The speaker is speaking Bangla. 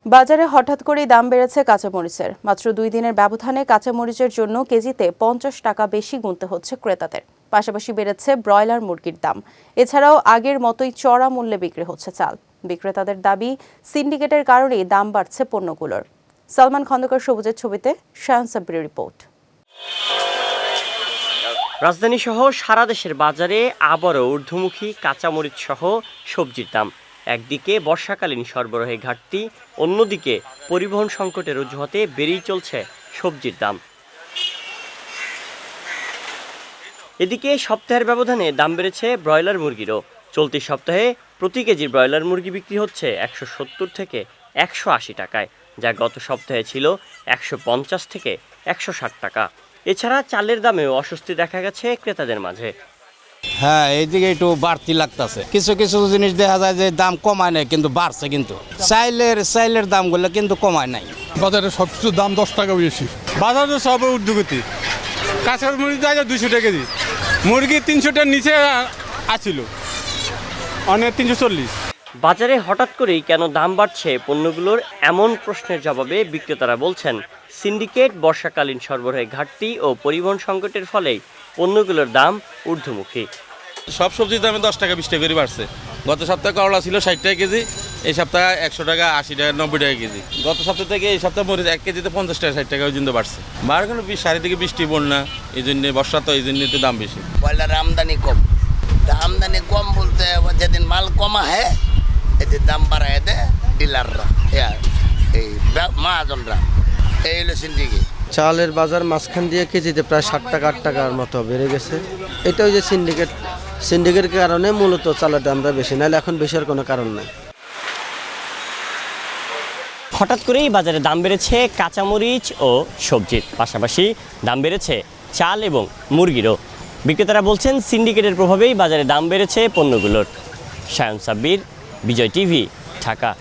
বাজারে হঠাৎ করেই দাম বেড়েছে কাঁচামরিচের। মাত্র 2 দিনের ব্যবধানে কাঁচামরিচের জন্য কেজিতে 50 টাকা বেশি গুনতে হচ্ছে ক্রেতাদের। পাশাপাশি বেড়েছে ব্রয়লার মুরগির দাম। এছাড়াও আগের মতোই চড়া মূল্যে বিক্রি হচ্ছে চাল। বিক্রেতাদের দাবি, সিন্ডিকেটের কারণেই দাম বাড়ছে পণ্যগুলোর। সালমান খন্দকার সবুজের ছবিতে শায়ান সাব্বিরের রিপোর্ট। রাজধানী সহ সারা দেশের বাজারে আবারও ঊর্ধ্বমুখী কাঁচামরিচ সহ সবজির দাম। একদিকে বর্ষাকালীন সরবরাহে ঘাটতি, অন্যদিকে পরিবহন সংকটের অজুহাতে বেড়েই চলছে সবজির দাম। এদিকে সপ্তাহের ব্যবধানে দাম বেড়েছে ব্রয়লার মুরগিরও। চলতি সপ্তাহে প্রতি কেজি ব্রয়লার মুরগি বিক্রি হচ্ছে 170 থেকে 180 টাকায়, যা গত সপ্তাহে ছিল 150 থেকে 160 টাকা। এছাড়া চালের দামেও অস্বস্তি দেখা গেছে ক্রেতাদের মাঝে। হ্যাঁ, এইদিকে একটু বাড়তি লাগতেছে। কিছু কিছু জিনিস দেখা যায় যে দাম কমায় নাই, কিন্তু বাড়ছে। কিন্তু চাইলের দামগুলো কিন্তু কমায় নাই। বাজারে সব কিছুর দাম 10 টাকা বেশি। বাজারে সব ঊর্ধ্বগতি। কাঁচার মুরগি যায় 200 টাকা কেজি, মুরগি 300 টাকার নিচে আছিল, অনেক 340। বাজারে হঠাৎ করেই কেন দাম বাড়ছে পণ্যগুলোর, এমন প্রশ্নের জবাবে বিক্রেতারা বলছেন, সিন্ডিকেট, বর্ষাকালীন সরবরাহে ঘাটতি ও পরিবহন সংকটের ফলেই পণ্যগুলোর দাম ঊর্ধ্বমুখী। সব সবজির দামে 10 টাকা 20 টাকা করে বাড়ছে। গত সপ্তাহে করলা ছিল 60 টাকা কেজি, এই সপ্তাহে 100 টাকা, 80 টাকা, 90 টাকা কেজি। গত সপ্তাহ থেকে এই সপ্তাহে মরিচ 1 কেজিতে 50 টাকা 60 টাকা পর্যন্ত বাড়ছে। বাড়ানো চারিদিকে বৃষ্টি, বন্যা, এই জন্য বর্ষা, তো এই জন্য একটু দাম বেশি। ব্রয়লার আমদানি কম। আমদানি কম বলতে যেদিন মাল কমা হয় এদের দাম বাড়ায় দেয় ডিলাররা, এই মহাজনরা। এই হলো সিন্ডিকেট। চালের বাজার মাঝখান দিয়ে কেজিতে প্রায় 60 টাকা 8 টাকার মতো বেড়ে গেছে। এটা ওই যে সিন্ডিকেটের কারণে মূলত চালের দামটা বেশি, নাহলে এখন বেশি আর কোনো কারণ নাই। হঠাৎ করেই বাজারে দাম বেড়েছে কাঁচামরিচ ও সবজির, পাশাপাশি দাম বেড়েছে চাল এবং মুরগিরও। বিক্রেতারা বলছেন, সিন্ডিকেটের প্রভাবেই বাজারে দাম বেড়েছে পণ্যগুলোর। শায়ান সাব্বির, বিজয় টিভি, ঢাকা।